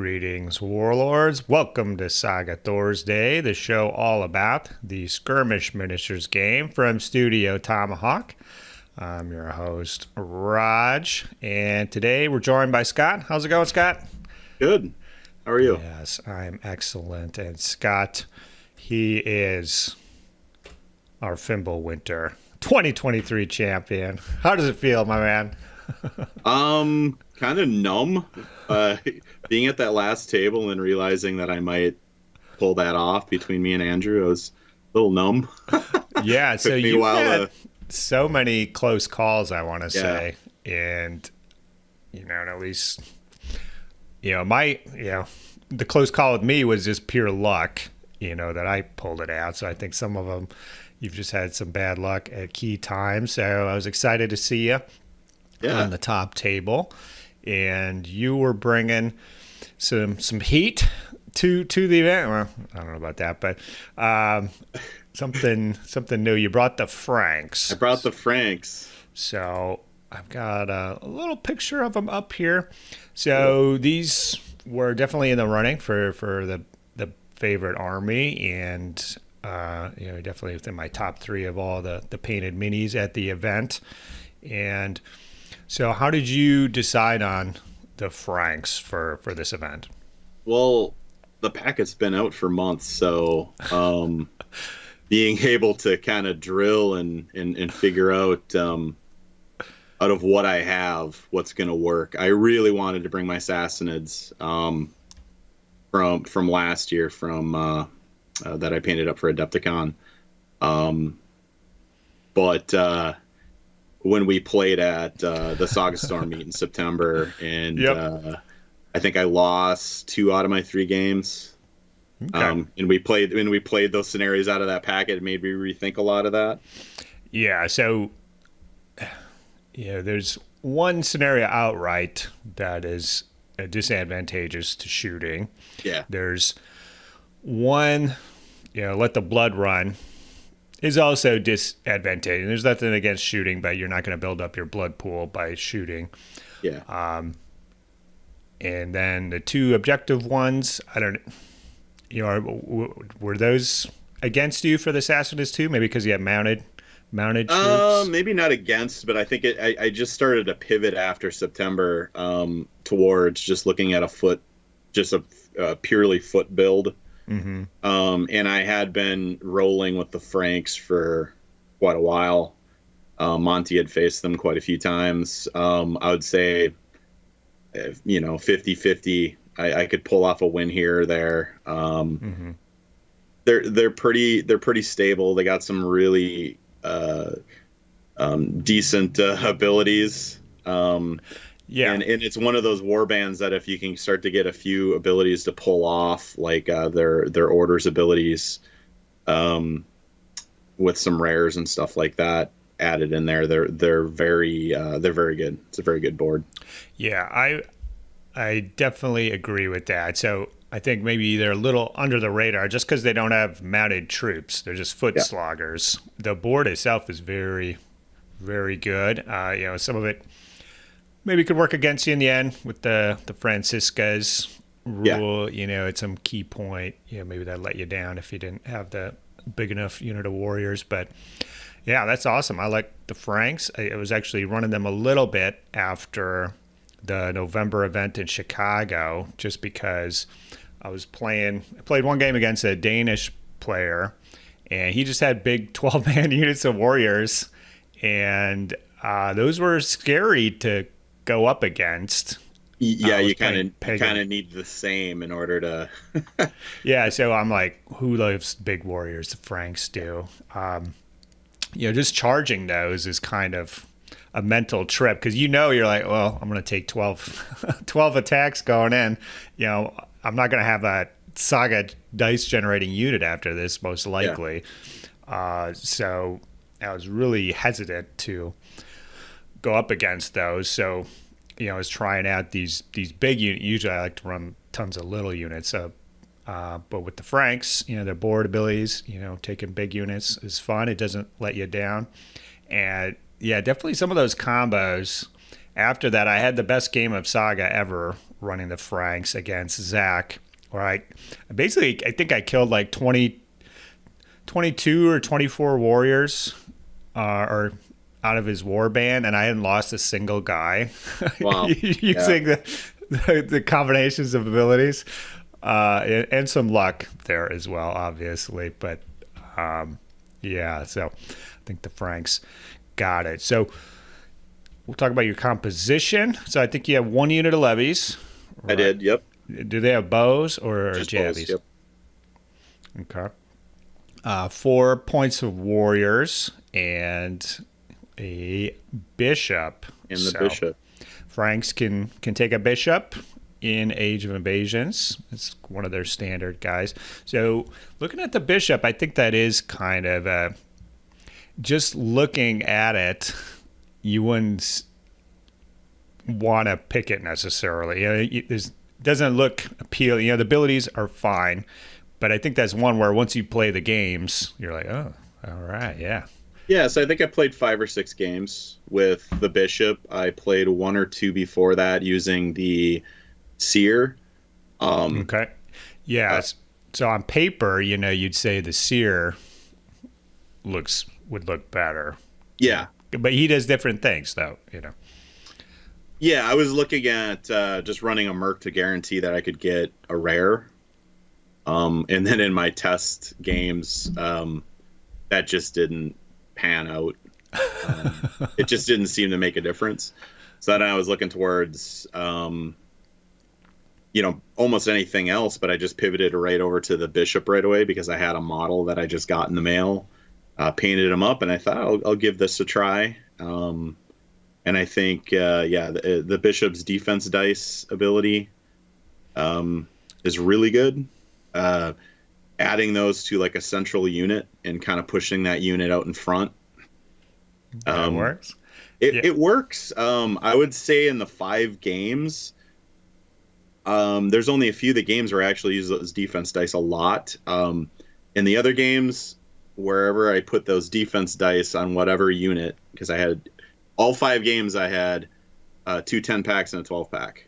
Greetings, warlords. Welcome to Saga Thursday, the show all about the skirmish miniatures game from Studio Tomahawk. I'm your host, Rodge, and today we're joined by Scott. How's it going, Scott? Good. How are you? Yes, I'm excellent. And Scott, he is our Fimbulwinter 2023 champion. How does it feel, my man? Kind of numb. Being at that last table and realizing that I might pull that off between me and Andrew, I was a little numb. Yeah, so Took me a you've while had so many close calls, I want to say, and and at least the close call with me was just pure luck, that I pulled it out. So I think some of them you've just had some bad luck at key times. So I was excited to see you on the top table, and you were bringing some heat to the event. Well, I don't know about that, but something new. You brought the Franks. I brought the Franks. So I've got a little picture of them up here. So these were definitely in the running for the favorite army, and definitely within my top three of all the painted minis at the event. And so how did you decide on the Franks for this event? Well, the packet's been out for months, so being able to kind of drill and figure out of what I have, what's going to work. I really wanted to bring my Sassanids from last year that I painted up for Adepticon. But when we played at the Saga Storm meet in September, and I think I lost 2 out of my 3 games. Okay. And we played those scenarios out of that packet. It made me rethink a lot of that. Yeah. So, there's one scenario outright that is disadvantageous to shooting. Yeah. There's one, let the blood run is also disadvantageous. There's nothing against shooting, but you're not going to build up your blood pool by shooting. Yeah. And then the 2 objective ones, I don't, were those against you for the Sassanids too? Maybe because you have mounted troops? Maybe not against, but I think I just started to pivot after September towards just looking at a purely foot build. Mm-hmm. And I had been rolling with the Franks for quite a while. Monty had faced them quite a few times. I would say, 50-50. I could pull off a win here or there. Mm-hmm. They're pretty stable. They got some really decent abilities. Yeah, and it's one of those war bands that if you can start to get a few abilities to pull off, like their orders abilities, with some rares and stuff like that added in there, they're very good. It's a very good board. Yeah, I definitely agree with that. So I think maybe they're a little under the radar just because they don't have mounted troops. They're just foot sloggers. The board itself is very, very good. Some of it maybe could work against you in the end with the Francisca's rule, at some key point, maybe that let you down if you didn't have the big enough unit of warriors. But yeah, that's awesome. I like the Franks. I was actually running them a little bit after the November event in Chicago, just because I played one game against a Danish player, and he just had big 12-man units of warriors, and those were scary to go up against. Yeah, you kind of need the same in order to. Yeah, so I'm like, who loves big warriors? The Franks do. Just charging those is kind of a mental trip because you're like, well, I'm going to take 12 attacks going in. I'm not going to have a Saga dice generating unit after this, most likely. Yeah. So I was really hesitant to go up against those. So, I was trying out these big units. Usually I like to run tons of little units. But with the Franks, their board abilities, taking big units is fun. It doesn't let you down. And yeah, definitely some of those combos. After that, I had the best game of Saga ever running the Franks against Zach. Where I think I killed like 22 or 24 warriors, or out of his war band, and I hadn't lost a single guy. Wow. Using the combinations of abilities, and some luck there as well, obviously. But yeah, so I think the Franks got it. So we'll talk about your composition. So I think you have 1 unit of levies. Right? I did. Yep. Do they have bows or Just jabbies? bows, yep. Okay. 4 points of warriors and a bishop. And the bishop. Franks can take a bishop in Age of Invasions. It's one of their standard guys. So looking at the bishop, I think that is kind of just looking at it, you wouldn't want to pick it necessarily. It doesn't look appealing. The abilities are fine, but I think that's one where once you play the games, you're like, oh, all right, yeah. Yeah, so I think I played 5 or 6 games with the bishop. I played 1 or 2 before that using the seer. Okay. Yeah. So on paper, you'd say the seer would look better. Yeah. But he does different things, though. Yeah, I was looking at just running a merc to guarantee that I could get a rare. And then in my test games, that just didn't pan out. It just didn't seem to make a difference. So then I was looking towards, almost anything else, but I just pivoted right over to the bishop right away because I had a model that I just got in the mail, painted him up, and I thought I'll give this a try. And I think, the bishop's defense dice ability is really good. Adding those to like a central unit and kind of pushing that unit out in front. That works. It works. I would say in the 5 games, there's only a few of the games where I actually use those defense dice a lot. In the other games, wherever I put those defense dice on whatever unit, because I had all 5 games, I had 2 10-packs and a 12-pack.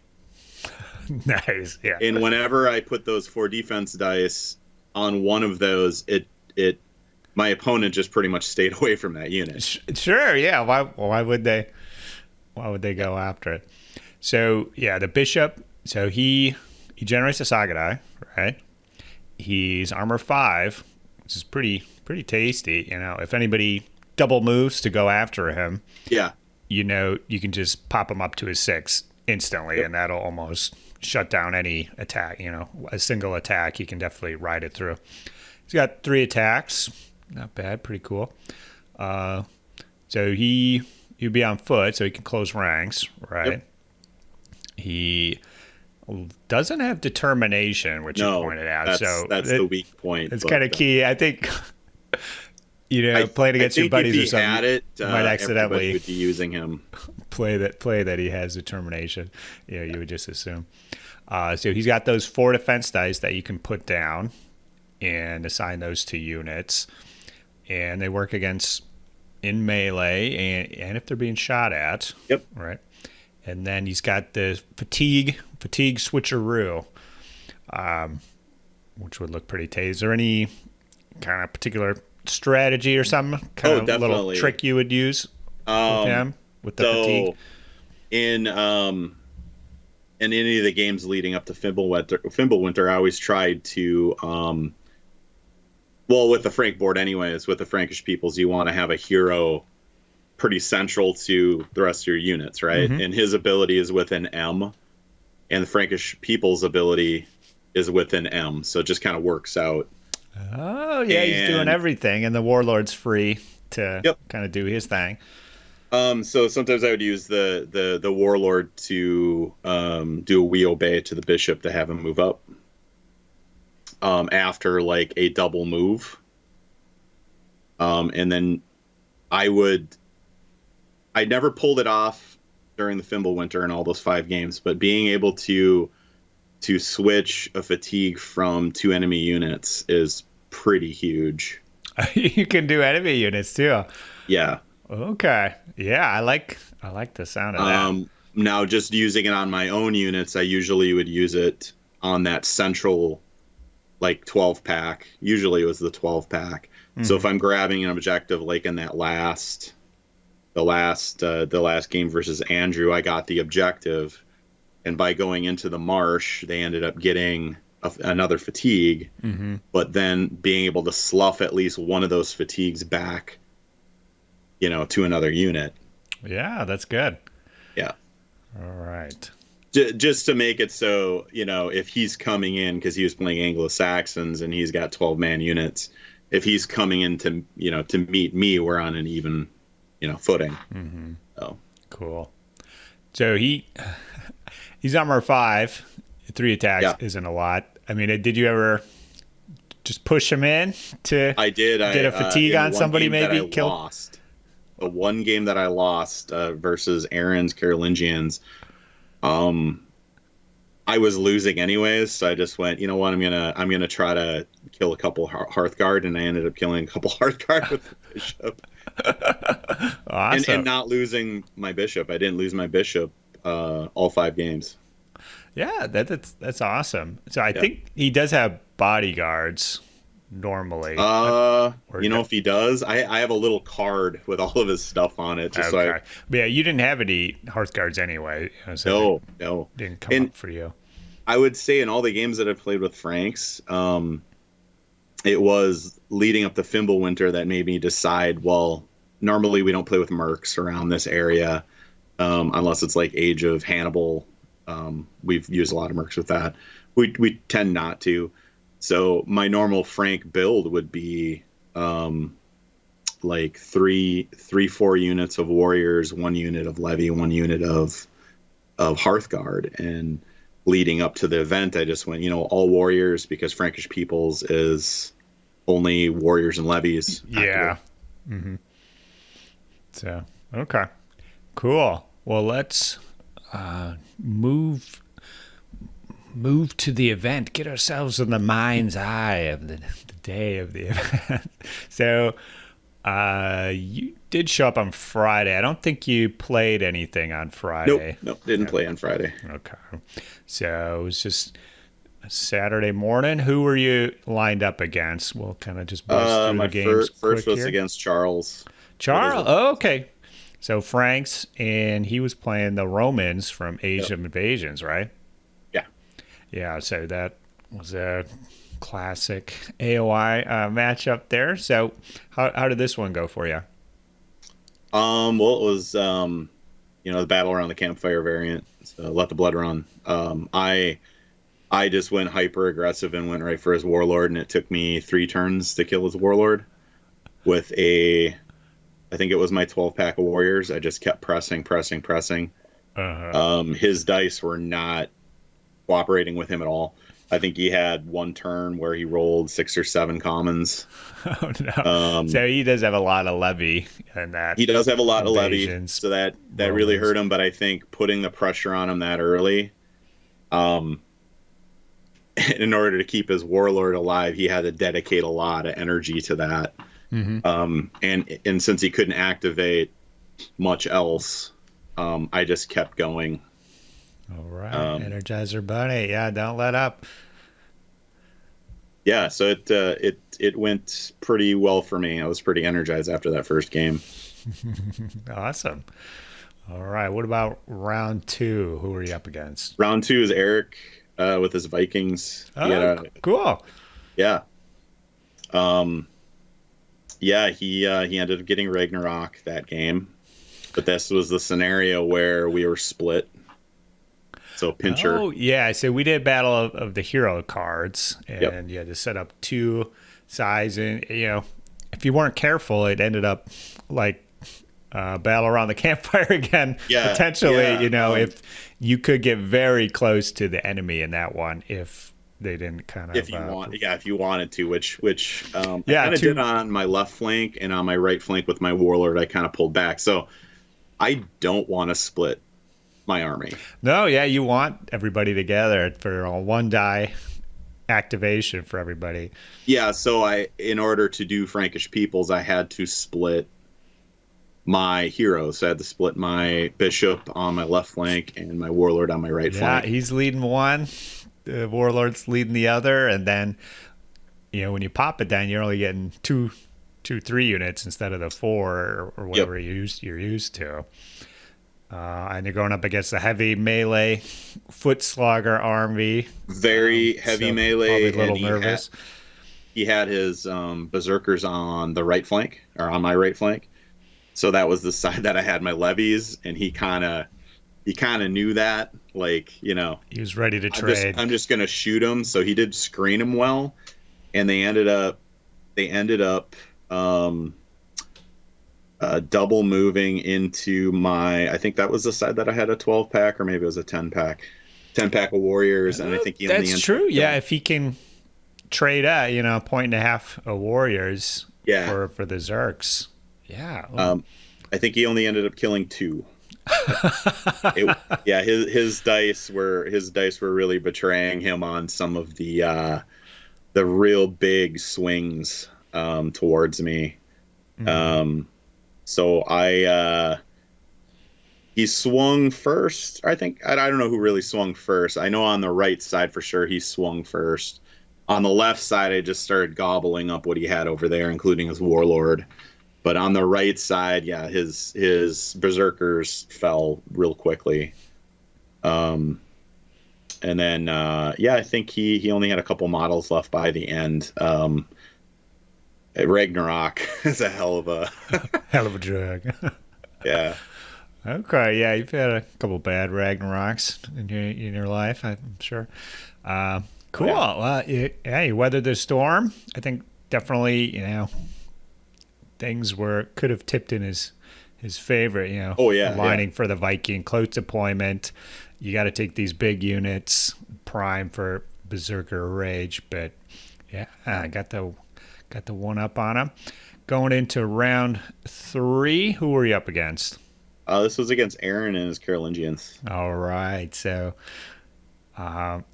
Nice, yeah. And whenever I put those 4 defense dice on one of those, my opponent just pretty much stayed away from that unit. Sure, yeah. Why would they go after it? So yeah, the bishop. So he generates a Saga die, right? He's armor 5, which is pretty tasty. If anybody double moves to go after him, yeah, you can just pop him up to his 6 instantly, yep. And that'll almost shut down any attack. A single attack, he can definitely ride it through. He's got 3 attacks. Not bad, pretty cool. So he'd be on foot, so he can close ranks, right? Yep. He doesn't have determination, which you pointed out. That's the weak point. It's kind of key, I think. Playing against your buddies or something, had it, might accidentally would be using him. Play that he has determination. You would just assume. So he's got those 4 defense dice that you can put down and assign those to units, and they work against in melee and if they're being shot at. Yep. Right. And then he's got the fatigue switcheroo, which would look pretty tasty. Is there any kind of particular strategy or some kind of definitely. Little trick you would use with him with the fatigue? In any of the games leading up to Fimbulwinter, I always tried to with the Frank board anyways, with the Frankish peoples, you want to have a hero pretty central to the rest of your units, right? Mm-hmm. And his ability is with an M, and the Frankish people's ability is with an M, so it just kind of works out. Oh, yeah, he's doing everything, and the warlord's free to kind of do his thing. So sometimes I would use the warlord to do a we obey to the bishop to have him move up after like a double move. And then I never pulled it off during the Fimbulwinter and all those 5 games, but being able to switch a fatigue from 2 enemy units is pretty huge. You can do enemy units too. Yeah. Okay. Yeah, I like the sound of that. Now, just using it on my own units, I usually would use it on that central, like 12 pack. Usually it was the 12 pack. So if I'm grabbing an objective, like in that the last game versus Andrew, I got the objective, and by going into the marsh, they ended up getting another fatigue, but then being able to slough at least one of those fatigues back, to another unit. Yeah, that's good. Yeah. All right. Just to make it so, if he's coming in, because he was playing Anglo-Saxons and he's got 12-man units, if he's coming in to meet me, we're on an even, footing. So. Cool. So he's armor 5, 3 attacks isn't a lot. I mean, did you ever just push him in to I did. get a fatigue on somebody, maybe kill? The one game that I lost versus Aaron's Carolingians, I was losing anyways, so I just went, you know what, I'm gonna try to kill a couple Hearthguard, and I ended up killing a couple Hearthguard with the bishop. Awesome. And not losing my bishop. I didn't lose my bishop all 5 games. Yeah, that's awesome. So I think he does have bodyguards normally. If he does, I have a little card with all of his stuff on it. Just okay. But yeah, you didn't have any Hearthguards anyway. So no. Didn't come up for you. I would say in all the games that I've played with Franks, it was leading up to Fimbulwinter that made me decide, well, normally we don't play with mercs around this area unless it's like Age of Hannibal. We've used a lot of mercs with that. We tend not to. So my normal Frank build would be like 4 units of warriors, 1 unit of levy, 1 unit of Hearthguard. And leading up to the event, I just went, all warriors, because Frankish Peoples is only warriors and levies. Yeah. So, okay. Cool. Well, let's move to the event. Get ourselves in the mind's eye of the day of the event. So, you did show up on Friday. I don't think you played anything on Friday. Nope, didn't play on Friday. Okay. So it was just a Saturday morning. Who were you lined up against? We'll kind of just buzz through the games. First was against Charles. Okay. So Frank's, and he was playing the Romans from Age of Invasions, right? Yeah. Yeah, so that was a classic AOI matchup there. So how did this one go for you? Well, it was the battle around the campfire variant. So let the blood run. I just went hyper aggressive and went right for his warlord, and it took me 3 turns to kill his warlord with I think it was my 12 pack of warriors. I just kept pressing. His dice were not cooperating with him at all. I think he had 1 turn where he rolled 6 or 7 commons. Oh no! So he does have a lot of levy, and that he does have a lot of levy. So that really hurt him. But I think putting the pressure on him that early, in order to keep his warlord alive, he had to dedicate a lot of energy to that. And since he couldn't activate much else, I just kept going. All right, Energizer Bunny. Yeah, don't let up. Yeah, so it went pretty well for me. I was pretty energized after that first game. Awesome. All right, what about round 2? Who were you up against? Round 2 is Eric with his Vikings. Oh, cool. Yeah. He ended up getting Ragnarok that game, but this was the scenario where we were split. So Pincher. Oh, yeah. So we did Battle of the Hero cards, and you had to set up 2 sides. And, if you weren't careful, it ended up like Battle Around the Campfire again. Yeah, potentially, if you could get very close to the enemy in that one if they didn't kind of. If you wanted to, which I kind of did on my left flank, and on my right flank with my warlord, I kind of pulled back. So I don't want to split my army. No, yeah, you want everybody together for a 1 die activation for everybody. Yeah, so in order to do Frankish Peoples, I had to split my heroes. So I had to split my bishop on my left flank and my warlord on my right flank. Yeah, he's leading one, the warlord's leading the other, and then when you pop it down, you're only getting 3 units instead of the 4 or whatever you're used to. And you're going up against a heavy melee foot slogger army. Very heavy melee. Probably a little nervous. He had his berserkers on the right flank, or on my right flank. So that was the side that I had my levies, and he kind of knew that, like, he was ready to trade. I'm just gonna shoot him. So he did screen him well, and they ended up double moving into I think that was the side that I had a 12 pack, or maybe it was a 10 pack of warriors, and I think he only that's true. Yeah, if he can trade at 1.5 of warriors for the Zerks. Yeah. I think he only ended up killing 2. His dice were really betraying him on some of the real big swings towards me. So he swung first. I think I don't know who really swung first. I know on the right side for sure he swung first. On the left side, I just started gobbling up what he had over there, including his warlord. But on the right side, his berserkers fell real quickly. And then I think he only had a couple models left by the end. Ragnarok is a hell of a drag. Yeah. Okay. Yeah, you've had a couple bad Ragnaroks in your life, I'm sure. Cool. Well, you weathered the storm. I think definitely, things could have tipped in his favor. Aligning for the Viking close deployment. You got to take these big units, prime for Berserker Rage, but I got the one up on him. Going into round 3, who were you up against? This was against Aaron and his Carolingians. All right, so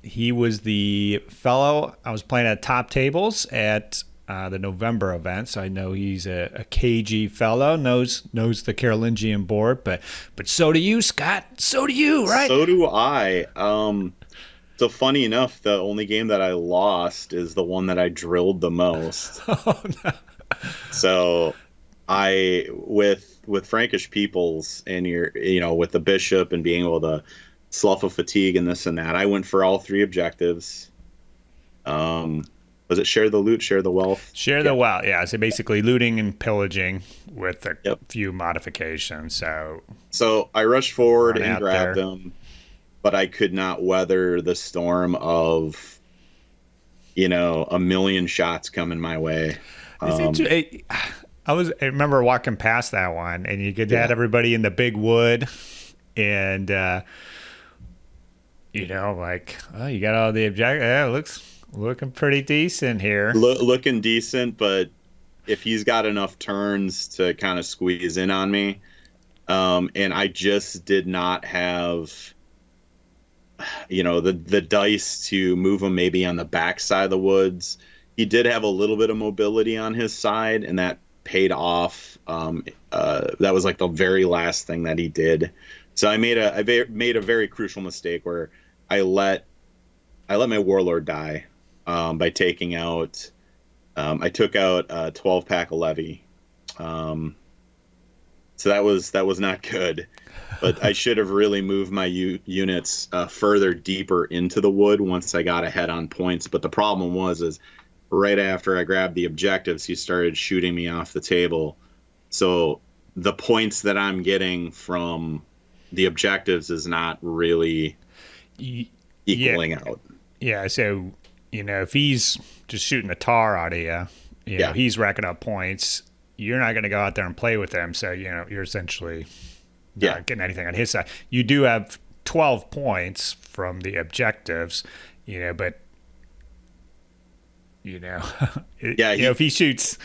he was the fellow I was playing at Top Tables at the November event, so I know he's a KG fellow, knows the Carolingian board, but so do you, Scott. So do you, right? So do I. So funny enough, the only game that I lost is the one that I drilled the most. Oh, no. So with Frankish peoples and with the bishop and being able to slough of fatigue and this and that, I went for all 3 objectives. Was it share the loot, share the wealth? Share the wealth, yeah. So basically looting and pillaging with a few modifications. So I rushed forward and grabbed them, but I could not weather the storm of, a million shots coming my way. I remember walking past that one, and you could have everybody in the big wood, and you got all the objectives. Yeah, it looking pretty decent here. Looking decent, but if he's got enough turns to kind of squeeze in on me, and I just did not have, the dice to move him maybe on the back side of the woods. He did have a little bit of mobility on his side, and that paid off. That was like the very last thing that he did. So I made a very crucial mistake where I let my warlord die by taking out. I took out a 12-pack of levy. So that was not good. But I should have really moved my units further deeper into the wood once I got ahead on points. But the problem is right after I grabbed the objectives, he started shooting me off the table. So the points that I'm getting from the objectives is not really equaling out. Yeah, so, if he's just shooting a tar out of you, he's racking up points. You're not going to go out there and play with him, so, you're essentially not getting anything on his side. You do have 12 points from the objectives, but, if he shoots,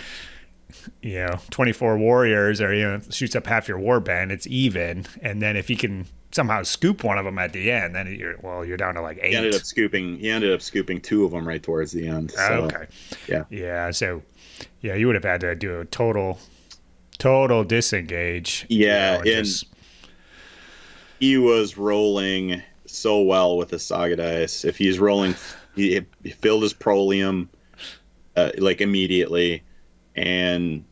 24 warriors or, shoots up half your warband, it's even. And then if he can somehow scoop one of them at the end, then you're down to like 8. He ended up scooping 2 of them right towards the end. So, okay. Yeah. So, you would have had to do a total total disengage. Yeah, And just he was rolling so well with the Saga dice. If he's rolling, he filled his Prolium like immediately, and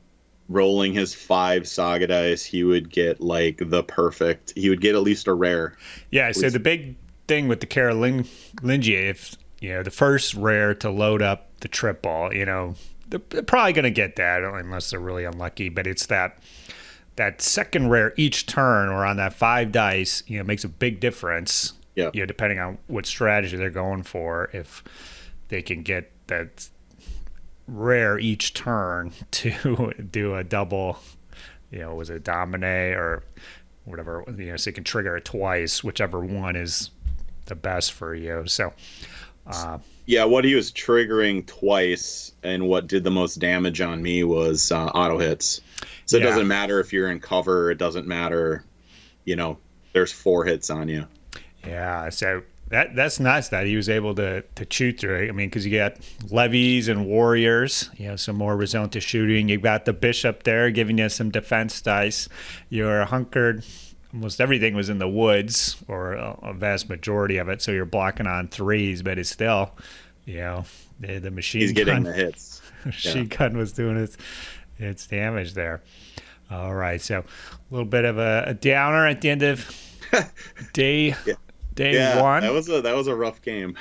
rolling his 5 Saga dice, he would get like the perfect. He would get at least a rare. yeah. So the big thing with the Carolingia, if the first rare to load up the triple, they're probably going to get that unless they're really unlucky. But it's that second rare each turn or on that 5 dice, makes a big difference. Yeah. Depending on what strategy they're going for, if they can get that rare each turn to do a double, was it Domine or whatever, so you can trigger it twice, whichever one is the best for you. So, yeah, what he was triggering twice and what did the most damage on me was auto hits. So it doesn't matter if you're in cover. It doesn't matter, there's 4 hits on you. Yeah, so that's nice that he was able to chew through it. I mean, because you got levies and warriors, some more resistant to shooting. You've got the bishop there giving you some defense dice. You're hunkered. Almost everything was in the woods, or a vast majority of it. So you're blocking on 3s, but it's still, the machine He's getting the hits. Machine gun was doing its damage there. All right, so a little bit of a downer at the end of day one. That was a rough game.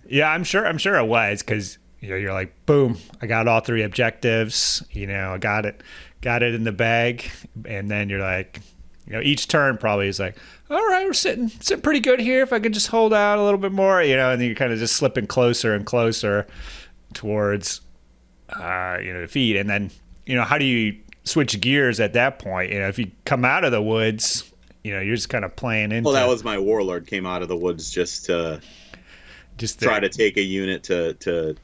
Yeah, I'm sure it was, because you're like, boom, I got all 3 objectives. I got it in the bag, and then you're like, each turn probably is like, all right, we're sitting pretty good here. If I could just hold out a little bit more, and then you're kind of just slipping closer and closer towards defeat. And then how do you switch gears at that point? If you come out of the woods, you're just kind of playing into. Well, that was my warlord came out of the woods just to try to take a unit to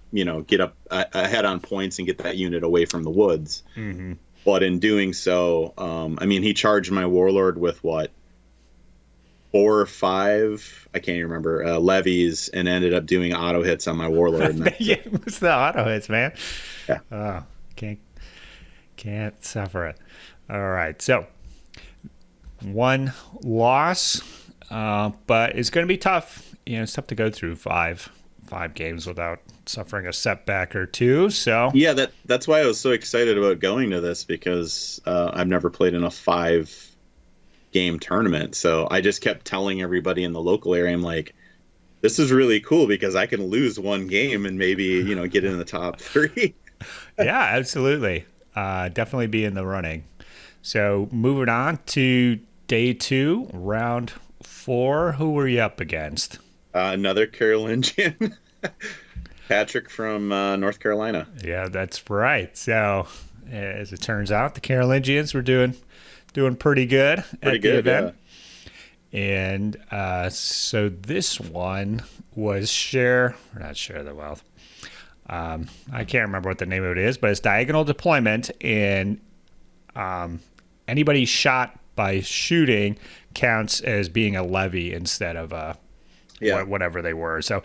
get up ahead on points and get that unit away from the woods. Mm-hmm. But in doing so, he charged my warlord with 4 or 5, I can't even remember, levies, and ended up doing auto hits on my warlord. Yeah, it was the auto hits, man. Yeah. Oh, can't suffer it. All right, so 1 loss, but it's going to be tough. It's tough to go through five games without suffering a setback or 2. So yeah, that's why I was so excited about going to this, because I've never played in a 5-game tournament. So I just kept telling everybody in the local area, I'm like, this is really cool because I can lose 1 game and maybe get in the top 3. Yeah, absolutely. Definitely be in the running. So moving on to day 2, round 4. Who were you up against? Another Carolingian. Patrick from North Carolina. Yeah, that's right. So, as it turns out, the Carolingians were doing pretty good at the event. Yeah. And so this one was not share the wealth. I can't remember what the name of it is, but it's diagonal deployment, and anybody shot by shooting counts as being a levy instead of whatever they were. So,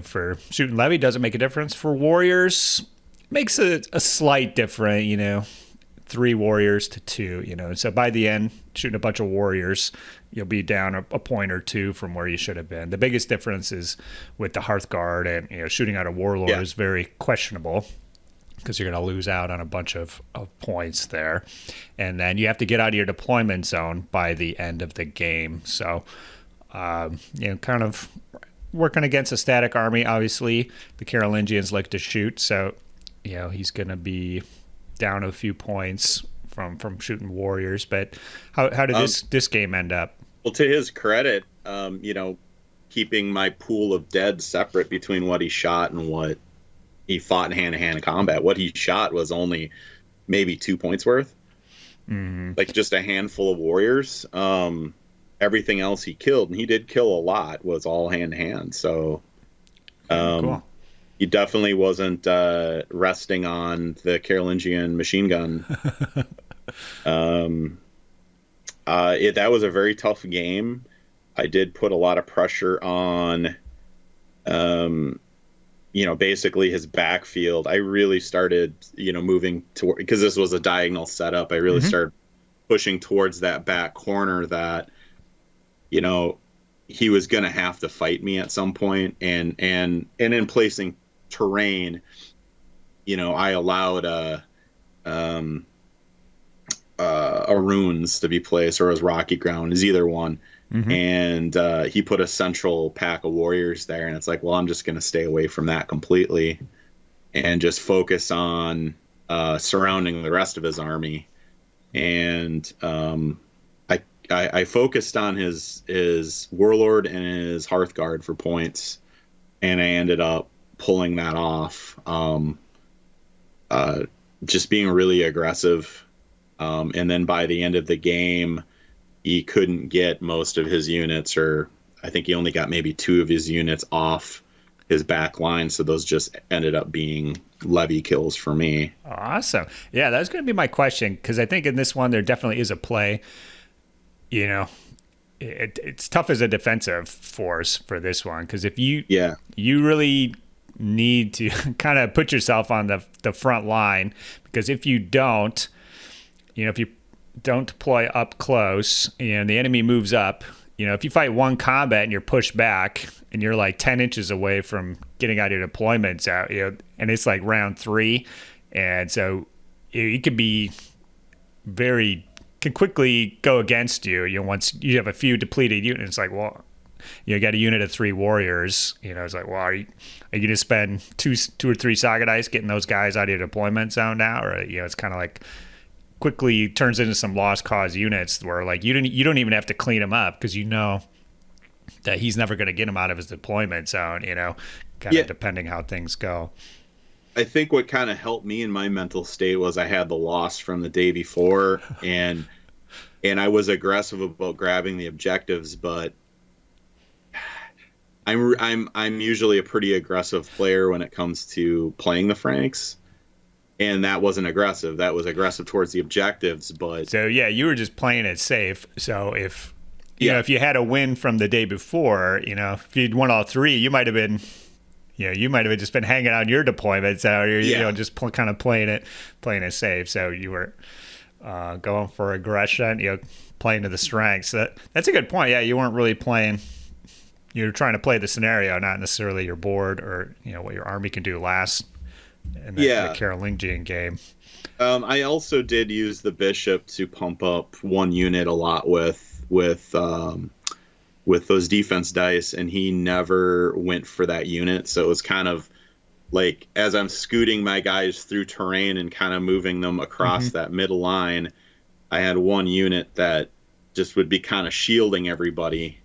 for shooting levy doesn't make a difference. For warriors, makes a slight difference, 3 warriors to 2, So by the end, shooting a bunch of warriors, you'll be down a point or 2 from where you should have been. The biggest difference is with the Hearthguard, and, shooting out a warlord is very questionable, because you're going to lose out on a bunch of points there. And then you have to get out of your deployment zone by the end of the game. So, kind of working against a static army. Obviously, the Carolingians like to shoot, so he's going to be down a few points from shooting warriors. But how did this game end up? Well, to his credit, keeping my pool of dead separate between what he shot and what he fought in hand-to-hand combat. What he shot was only maybe 2 points worth, like just a handful of warriors. Everything else he killed, and he did kill a lot, was all hand-to-hand. So Cool. He definitely wasn't resting on the Carolingian machine gun. That was a very tough game. I did put a lot of pressure on basically his backfield, I really started, moving toward, because this was a diagonal setup. I really started pushing towards that back corner that, he was going to have to fight me at some point. And in placing terrain, I allowed runes to be placed, or as rocky ground, is either one. And he put a central pack of warriors there, and it's like, well, I'm just going to stay away from that completely and just focus on surrounding the rest of his army. And I focused on his warlord and his Hearthguard for points, and I ended up pulling that off. Just being really aggressive. And then by the end of the game, he couldn't get most of his units, or I think he only got maybe 2 of his units off his back line. So those just ended up being levy kills for me. Awesome. Yeah, that was going to be my question, because I think in this one there definitely is a play. It's tough as a defensive force for this one, because if you really need to kind of put yourself on the front line, because if you don't, if you don't deploy up close and the enemy moves up, if you fight one combat and you're pushed back and you're like 10 inches away from getting out your deployments out, and it's like round 3, and so it could be can quickly go against you. Once you have a few depleted units, it's like, well, you got a unit of 3 warriors. It's like, well, are you going to spend two or three Saga dice getting those guys out of your deployment zone now? Or it's kind of like quickly turns into some lost cause units where like you don't even have to clean them up, because that he's never going to get him out of his deployment zone. Kind of depending how things go. I think what kind of helped me in my mental state was I had the loss from the day before, and I was aggressive about grabbing the objectives, but I'm usually a pretty aggressive player when it comes to playing the Franks, and that wasn't aggressive. That was aggressive towards the objectives, but so you were just playing it safe. So if if you had a win from the day before, if you'd won all 3, you might have been. You might have just been hanging out your deployments, or just kind of playing it safe. So you were going for aggression, playing to the strengths. That's a good point. Yeah, you weren't really playing. You were trying to play the scenario, not necessarily your board or what your army can do last in the Carolingian game. I also did use the bishop to pump up one unit a lot with those defense dice, and he never went for that unit. So it was kind of like, as I'm scooting my guys through terrain and kind of moving them across that middle line, I had one unit that just would be kind of shielding everybody.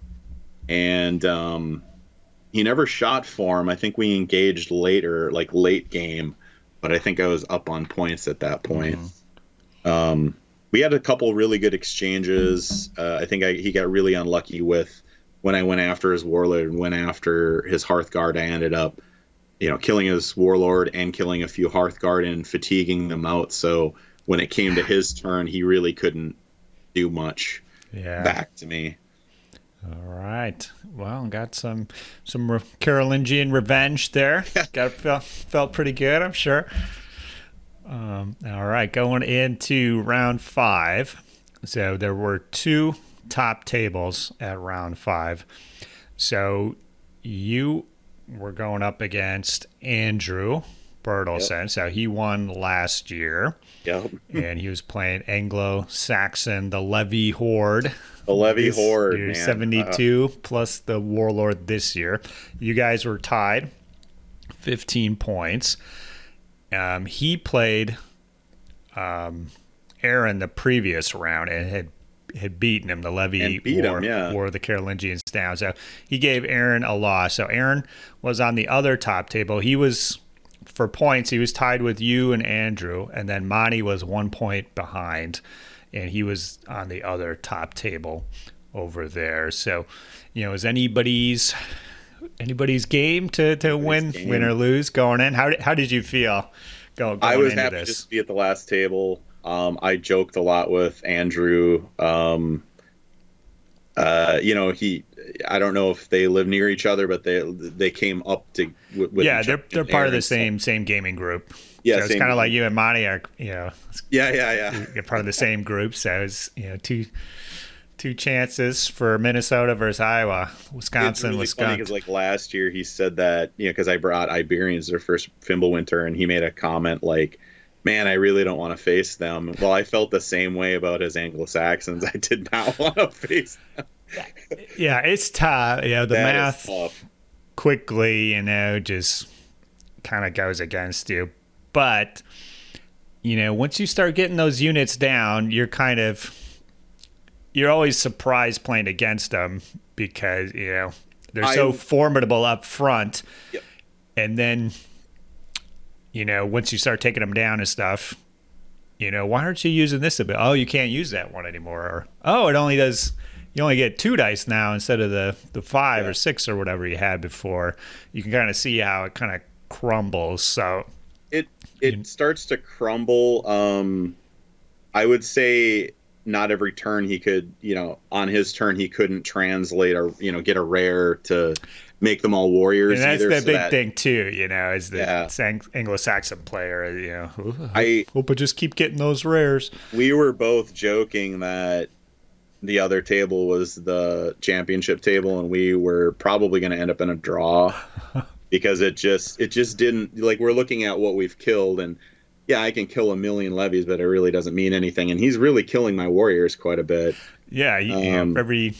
And he never shot for him. I think we engaged later, like late game, but I think I was up on points at that point. We had a couple really good exchanges. I think he got really unlucky with when I went after his warlord and went after his Hearthguard. I ended up, killing his warlord and killing a few Hearthguard and fatiguing them out. So when it came to his turn, he really couldn't do much back to me. All right. Well, got some Carolingian revenge there. Felt pretty good, I'm sure. All right, going into round 5. So there were 2 top tables at round 5. So you were going up against Andrew Bertelsen. So he won last year. Yep. And he was playing Anglo-Saxon, the Levy Horde. The Levy Horde, man. 72 plus the Warlord this year. You guys were tied, 15 points. He played Aaron the previous round and had beaten him. The Levy wore the Carolingians down. So he gave Aaron a loss. So Aaron was on the other top table. He was, for points, he was tied with you and Andrew, and then Monty was 1 point behind, and he was on the other top table over there. So, is anybody's game to win or lose going in? How did you feel going I was into happy this? just to be at the last table. I joked a lot with Andrew. I don't know if they live near each other, but they came up to with Yeah, each other they're part of the same gaming group. Yeah, so it's kind of like you and Monty are, yeah, you're part of the same group. So it's two chances for Minnesota versus Iowa, Wisconsin, it's really Wisconsin. funny because like last year he said that because I brought Iberians their first Fimbulwinter, and he made a comment like, "Man, I really don't want to face them." Well, I felt the same way about his Anglo-Saxons. I did not want to face them. Yeah, it's tough. The That math quickly, just kind of goes against you. But once you start getting those units down, you're always surprised playing against them because they're so formidable up front. Yep. And then once you start taking them down and stuff, why aren't you using this a bit? Oh, you can't use that one anymore. Or, oh, it only does, you only get 2 dice now instead of the 5 or 6 or whatever you had before. You can kind of see how it kind of crumbles. So it starts to crumble. I would say not every turn he could, on his turn he couldn't translate or get a rare to make them all warriors. And that's either, the big thing too, is the Anglo-Saxon player. I hope I just keep getting those rares. We were both joking that the other table was the championship table, and we were probably going to end up in a draw because it just didn't, like, we're looking at what we've killed, and I can kill 1 million levies, but it really doesn't mean anything. And he's really killing my warriors quite a bit. Yeah, every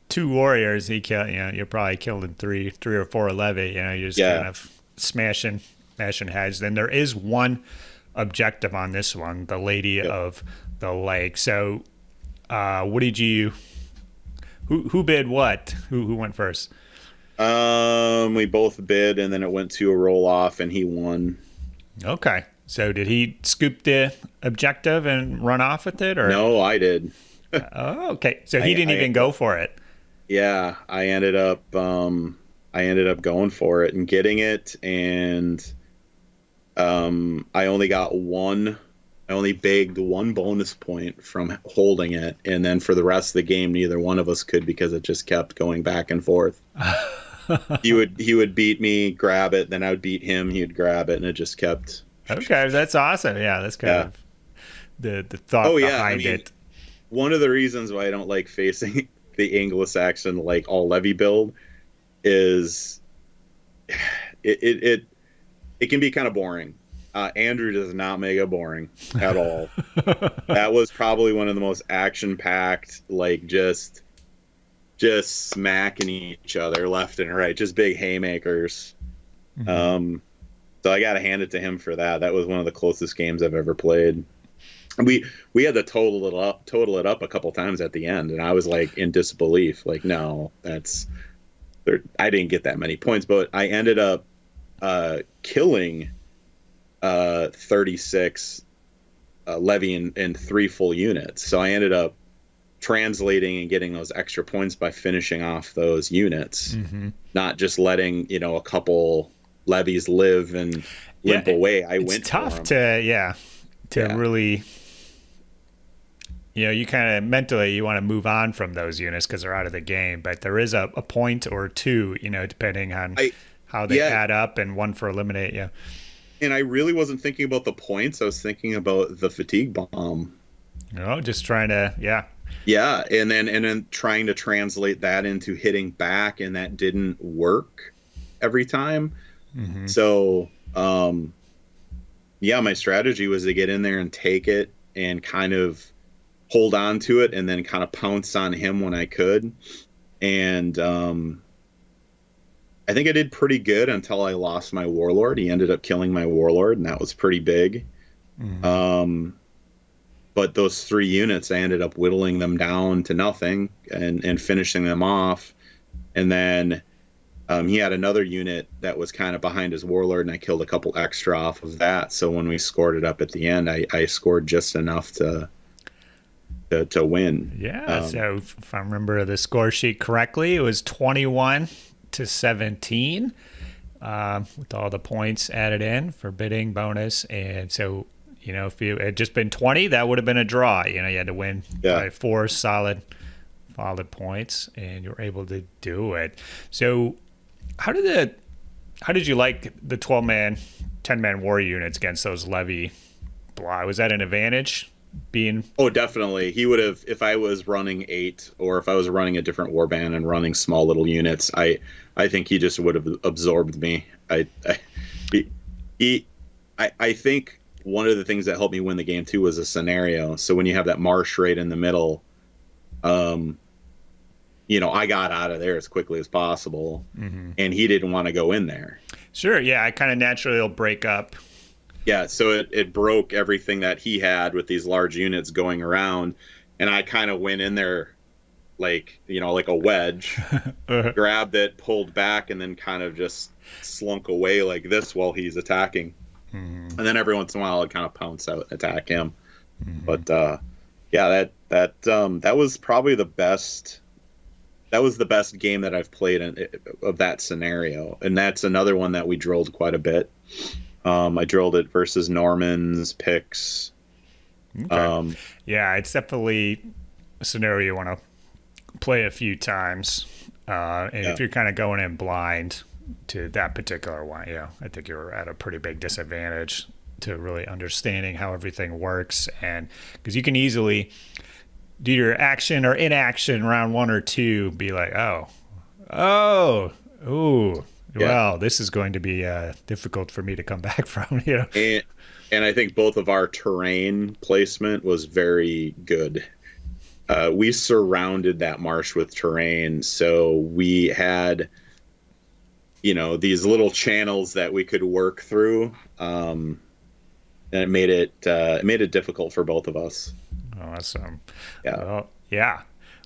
2 warriors he kill, you're probably killing 3 or 4 levy. You're just kind of smashing heads. Then there is one objective on this one, the Lady of the Lake. So, what did you? Who bid what? Who went first? We both bid, and then it went to a roll off, and he won. Okay. So did he scoop the objective and run off with it, or no? I did. Oh, okay. So he didn't even go for it. Yeah, I ended up going for it and getting it, and I only got one. I only begged 1 bonus point from holding it, and then for the rest of the game, neither one of us could because it just kept going back and forth. He would beat me, grab it, then I would beat him, he would grab it, and it just kept. Okay, that's awesome. Yeah, that's kind of the thought behind it. One of the reasons why I don't like facing the Anglo-Saxon like all levy build is it can be kind of boring. Andrew does not make it boring at all. That was probably one of the most action-packed, like just smacking each other left and right, just big haymakers. So I got to hand it to him for that. That was one of the closest games I've ever played. We had to total it up a couple times at the end, and I was like in disbelief, like, no, I didn't get that many points, but I ended up killing 36 levy in 3 full units. So I ended up translating and getting those extra points by finishing off those units, not just letting a couple levies live and limp away. It's tough to really, you kind of mentally you want to move on from those units because they're out of the game, but there is a point or 2, depending on how they add up, and 1 for eliminate. Yeah. And I really wasn't thinking about the points. I was thinking about the fatigue bomb. Just trying to, Yeah, and then trying to translate that into hitting back, and that didn't work every time. So, my strategy was to get in there and take it and kind of hold on to it and then kind of pounce on him when I could. And I think I did pretty good until I lost my warlord. He ended up killing my warlord, and that was pretty big. But those 3 units, I ended up whittling them down to nothing and finishing them off. And then he had another unit that was kind of behind his warlord, and I killed a couple extra off of that. So when we scored it up at the end, I scored just enough to win. Yeah. So if I remember the score sheet correctly, it was 21-17 with all the points added in for bidding bonus. And so, if you had just been 20, that would have been a draw. You had to win by 4 solid valid points, and you're able to do it. So how did you like the 12-man, 10-man war units against those levy blah? Was that an advantage? Oh, definitely. He would have, if I was running 8, or if I was running a different warband and running small little units, I think he just would have absorbed me. I think one of the things that helped me win the game too was a scenario. So when you have that marsh right in the middle, I got out of there as quickly as possible, and he didn't want to go in there. Sure, yeah, I kind of naturally will break up. Yeah, so it broke everything that he had with these large units going around, and I kind of went in there like a wedge, grabbed it, pulled back, and then kind of just slunk away like this while he's attacking. And then every once in a while I'd kind of pounce out and attack him. But that was probably the best. That was the best game that I've played of that scenario, and that's another one that we drilled quite a bit. I drilled it versus Normans, Picts. Okay. Yeah, it's definitely a scenario you want to play a few times. If you're kind of going in blind to that particular one, I think you're at a pretty big disadvantage to really understanding how everything works. And because you can easily do your action or inaction round 1 or 2, be like, well, this is going to be difficult for me to come back from. And I think both of our terrain placement was very good. We surrounded that marsh with terrain, so we had, these little channels that we could work through, and it made it difficult for both of us. Awesome. Yeah. Well, yeah.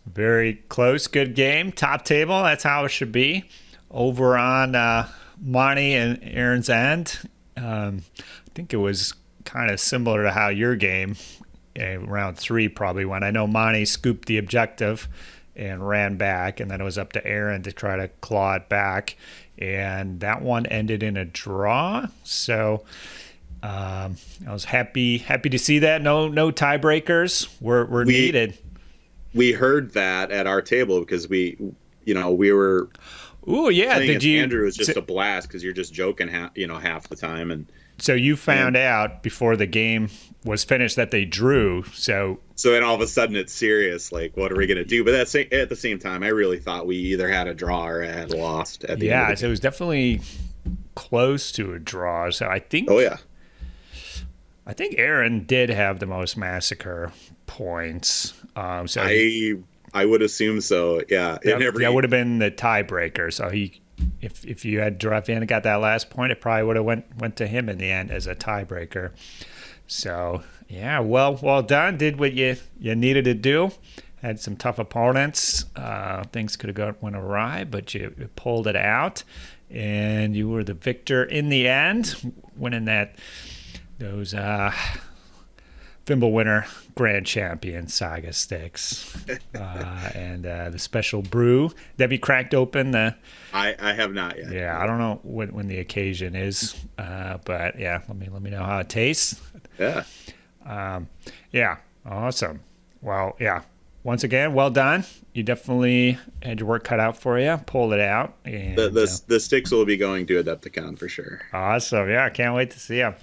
Very close. Good game. Top table. That's how it should be. Over on Monty and Aaron's end, I think it was kind of similar to how your game, round 3 probably went. I know Monty scooped the objective and ran back, and then it was up to Aaron to try to claw it back, and that one ended in a draw. So I was happy to see that. No tiebreakers were needed. We heard that at our table because we were. Ooh, yeah. Did you? Andrew was just a blast because you're just joking half the time, and so you found out before the game was finished that they drew. So then all of a sudden it's serious. Like, what are we gonna do? But at the same time, I really thought we either had a draw or had lost at the end. Yeah, so it was definitely close to a draw. So I think. Oh yeah. I think Aaron did have the most massacre points. So I would assume so. Yeah. That would have been the tiebreaker. So if you had draft in and got that last point, it probably would have went to him in the end as a tiebreaker. So yeah, well done. Did what you needed to do. Had some tough opponents. Things could have went awry, but you pulled it out, and you were the victor in the end, winning those Fimbulwinter Grand Champion Saga sticks, and the special brew. Have you cracked open the? I have not yet. Yeah, I don't know when the occasion is, but yeah, let me know how it tastes. Yeah. Yeah. Awesome. Well, yeah. Once again, well done. You definitely had your work cut out for you. Pulled it out. And, the sticks will be going to Adepticon for sure. Awesome. Yeah, I can't wait to see them.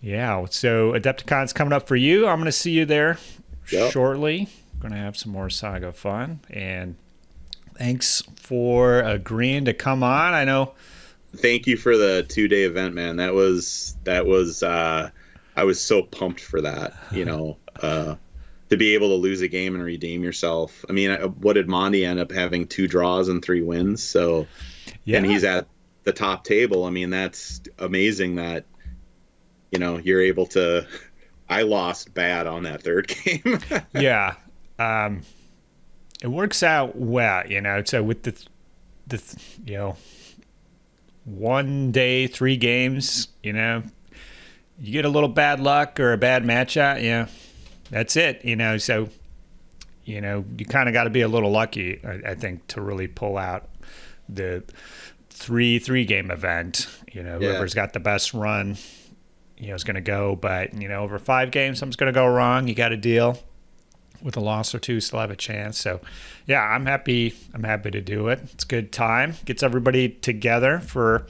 Yeah, so Adepticon's coming up for you. I'm going to see you there shortly. Going to have some more Saga fun. And thanks for agreeing to come on. I know. Thank you for the 2-day event, man. That was I was so pumped for that, to be able to lose a game and redeem yourself. I mean, what did Monty end up having? 2 draws and 3 wins? So, yeah. And he's at the top table. I mean, that's amazing that, you're able to. I lost bad on that 3rd game. Yeah. It works out well, so with the 1 day, 3 games, you get a little bad luck or a bad matchup, that's it, so, you kind of got to be a little lucky, I think, to really pull out the 3-game event. Whoever's got the best run, is going to go, but, over 5 games, something's going to go wrong. You got to deal. with a loss or two, still have a chance. So, yeah, I'm happy. I'm happy to do it. It's a good time. Gets everybody together for,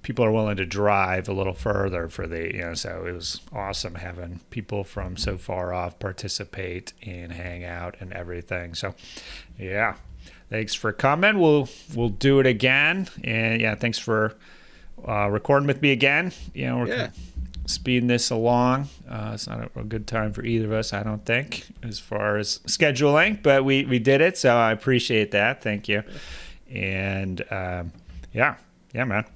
people are willing to drive a little further for the, so it was awesome having people from so far off participate and hang out and everything. So, yeah, thanks for coming. We'll do it again. And yeah, thanks for recording with me again. We're speeding this along. It's not a good time for either of us, I don't think, as far as scheduling, but we did it, so I appreciate that. Thank you. And yeah, man.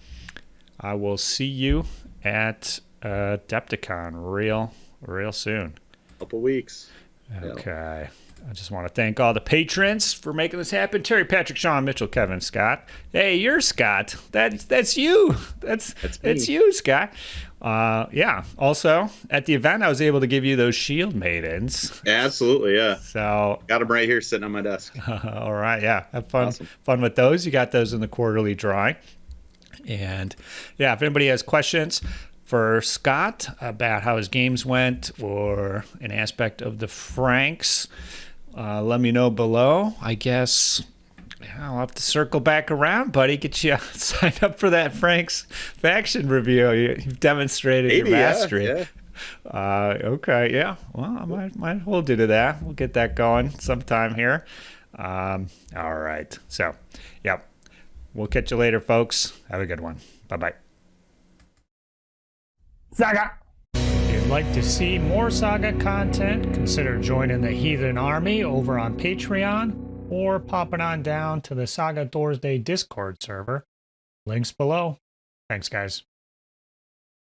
I will see you at Adepticon real soon. Couple weeks. Okay. I just want to thank all the patrons for making this happen. Terry, Patrick, Sean, Mitchell, Kevin, Scott. Hey, you're Scott. That's you. That's you, Scott. Yeah. Also, at the event, I was able to give you those shield maidens. Absolutely, yeah. So got them right here sitting on my desk. All right, yeah. Have fun. Awesome. Fun with those. You got those in the quarterly drawing. And yeah, if anybody has questions for Scott about how his games went or an aspect of the Franks, let me know below. I guess I'll have to circle back around, buddy. Get you signed up for that Franks faction review. You've demonstrated your mastery. Yeah. Okay, yeah. Well, I might hold you to that. We'll get that going sometime here. All right. So, yep. We'll catch you later, folks. Have a good one. Bye-bye. Saga! If you'd like to see more Saga content, consider joining the Heathen Army over on Patreon or popping on down to the Saga Thursday Discord server. Links below. Thanks, guys.